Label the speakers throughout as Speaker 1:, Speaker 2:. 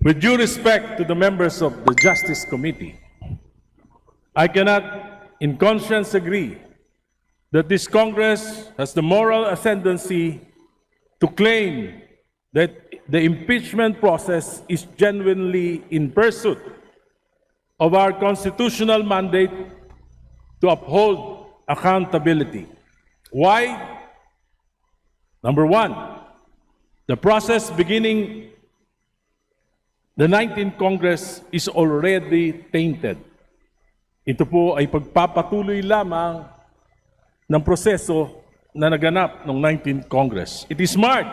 Speaker 1: With due respect to the members of the Justice Committee, I cannot in conscience agree that this Congress has the moral ascendancy to claim that the impeachment process is genuinely in pursuit of our constitutional mandate to uphold accountability. Why? Number one, the process beginning the 19th Congress is already tainted. Ito po ay pagpapatuloy lamang ng proseso na naganap ng 19th Congress. It is marked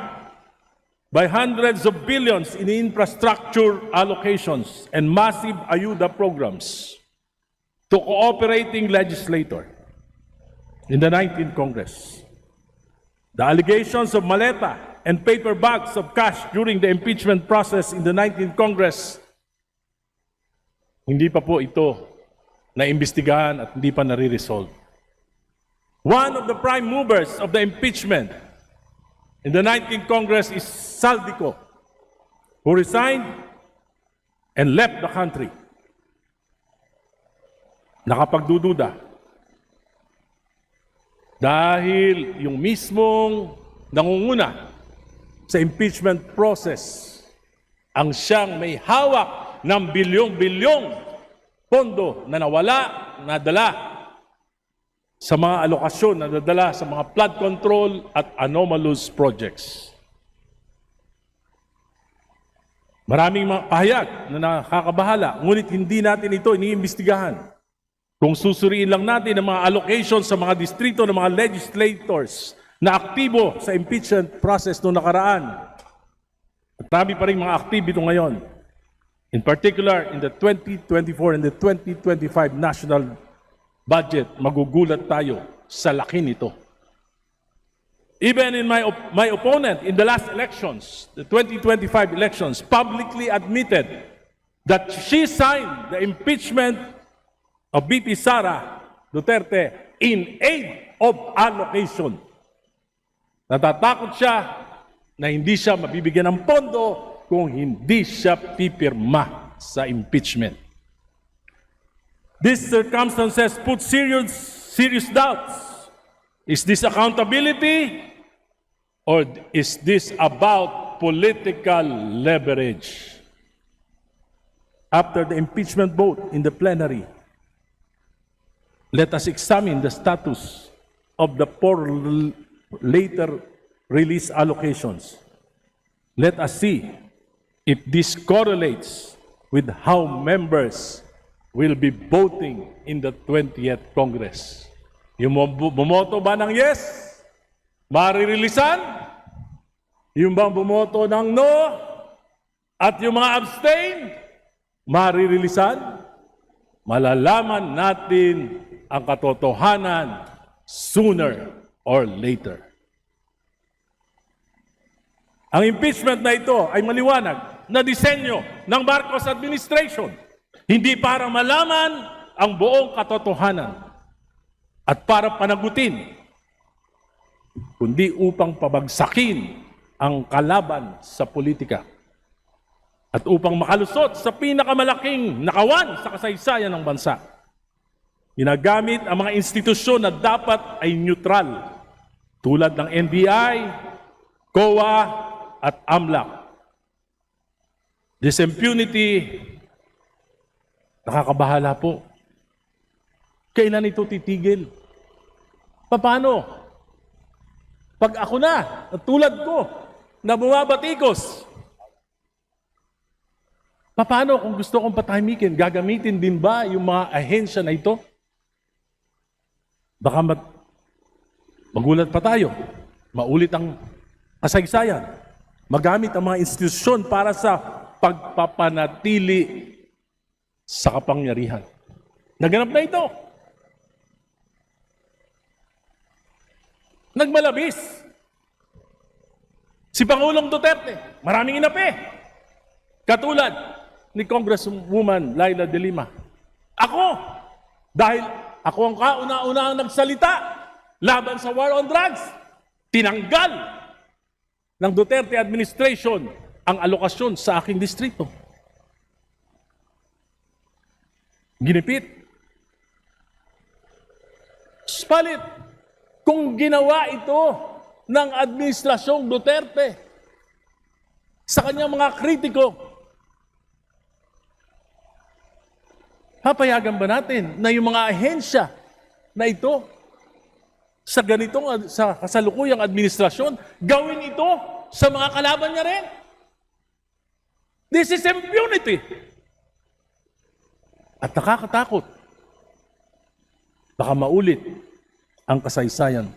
Speaker 1: by hundreds of billions in infrastructure allocations and massive ayuda programs to cooperating legislators in the 19th Congress. The allegations of maleta and paper bags of cash during the impeachment process in the 19th Congress, hindi pa po ito naimbestigahan at hindi pa nare-resolve. One of the prime movers of the impeachment in the 19th Congress is Saldico, who resigned and left the country. Nakapagdududa. Dahil yung mismong nangunguna sa impeachment process ang siyang may hawak ng bilyong-bilyong pondo na nawala, nadala sa mga alokasyon, na nadala sa mga flood control at anomalous projects. Maraming mga pahayag na nakakabahala, ngunit hindi natin ito iniimbestigahan. Kung susuriin lang natin ang mga allocations sa mga distrito ng mga legislators na aktibo sa impeachment process noong nakaraan, at dami pa rin mga aktibo ngayon. In particular, in the 2024 and the 2025 national budget, magugulat tayo sa laki nito. Even in my opponent in the last elections, the 2025 elections, publicly admitted that she signed the impeachment of VP Sara Duterte in aid of allocation. Natatakot siya na hindi siya mabibigyan ng pondo kung hindi siya pipirma sa impeachment. These circumstances put serious doubts. Is this accountability or is this about political leverage? After the impeachment vote in the plenary, let us examine the status of the four later release allocations. Let us see if this correlates with how members will be voting in the 20th Congress. Yung bumoto ba ng yes, maririlisan? Yung bang bumoto ng no, at yung mga abstain, maririlisan? Malalaman natin ang katotohanan sooner or later. Ang impeachment na ito ay maliwanag na disenyo ng Marcos administration, hindi para malaman ang buong katotohanan at para panagutin, kundi upang pabagsakin ang kalaban sa politika at upang makalusot sa pinakamalaking nakawan sa kasaysayan ng bansa. Ginagamit ang mga institusyon na dapat ay neutral, tulad ng NBI, COA, at AMLAC. This impunity, nakakabahala po. Kailan ito titigil? Paano? Pag ako na, tulad ko, na bumabatikos, paano kung gusto kong patahimikin? Gagamitin din ba yung mga ahensya na ito? Baka magulat pa tayo. Maulit ang kasaysayan. Magamit ang mga institusyon para sa pagpapanatili sa kapangyarihan. Naganap na ito. Nagmalabis. Si Pangulong Duterte, maraming inapi. Katulad ni Congresswoman Laila de Lima. Dahil ako ang kauna-unahang nagsalita laban sa war on drugs, tinanggal ng Duterte administration ang alokasyon sa aking distrito. ginipit. Spalit, kung ginawa ito ng Administrasyong Duterte sa kanyang mga kritiko, papayagan ba natin na yung mga ahensya na ito sa ganitong sa kasalukuyang administrasyon, gawin ito sa mga kalaban niya rin? This is impunity. At nakakatakot. Baka maulit ang kasaysayan.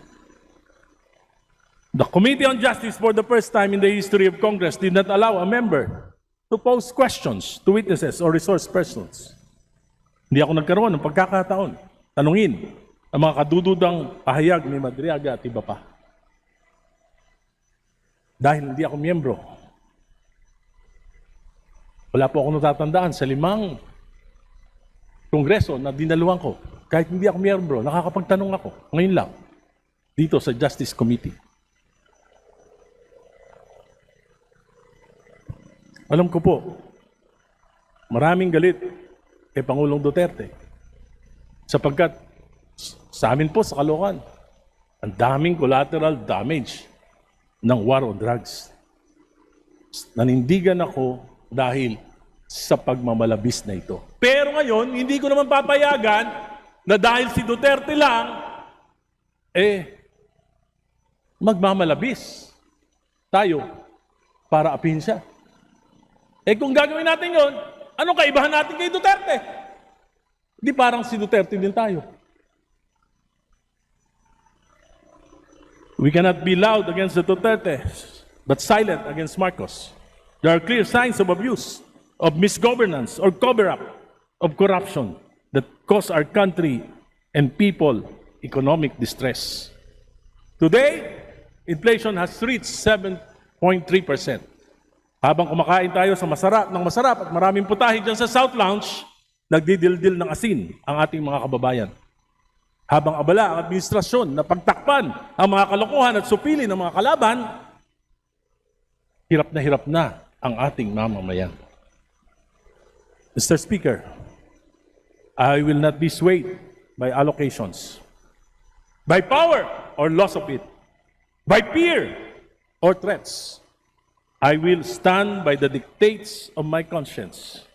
Speaker 1: The Committee on Justice for the first time in the history of Congress did not allow a member to pose questions to witnesses or resource persons. Hindi ako nagkaroon ng pagkakataon. Tanungin ang mga kadududang pahayag ni Madriaga at iba pa. Dahil hindi ako miyembro. Wala po ako natatandaan sa 5 kongreso na dinaluhan ko. Kahit hindi ako miyembro, nakakapagtanong ako. Ngayon lang, dito sa Justice Committee. Alam ko po, maraming galit kay Pangulong Duterte. Sapagkat sa amin po sa Caloocan, ang daming collateral damage ng war on drugs. Nanindigan ako dahil sa pagmamalabis na ito. Pero ngayon, hindi ko naman papayagan na dahil si Duterte lang, magmamalabis tayo para apihin siya. Kung gagawin natin yon, anong kaibahan natin kay Duterte? Di parang si Duterte din tayo. We cannot be loud against the Duterte, but silent against Marcos. There are clear signs of abuse, of misgovernance, or cover-up of corruption that cause our country and people economic distress. Today, inflation has reached 7.3%. Habang kumakain tayo sa masarap at maraming putahe dyan sa South Lounge, nagdidildil ng asin ang ating mga kababayan. Habang abala ang administrasyon na pagtakpan ang mga kalokohan at supili ng mga kalaban, hirap na ang ating mamamayan. Mr. Speaker, I will not be swayed by allocations, by power or loss of it, by fear or threats. I will stand by the dictates of my conscience,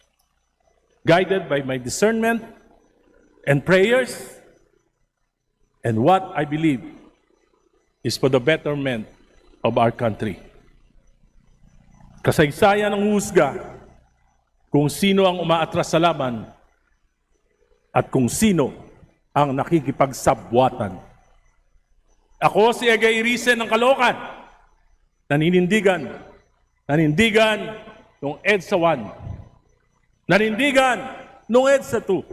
Speaker 1: guided by my discernment and prayers, and what I believe is for the betterment of our country. Kasaysayan ng husga kung sino ang umaatras sa laban at kung sino ang nakikipagsabwatan. Ako si Egay Irice ng Caloocan, nanindigan nung EDSA 1, nanindigan nung EDSA 2,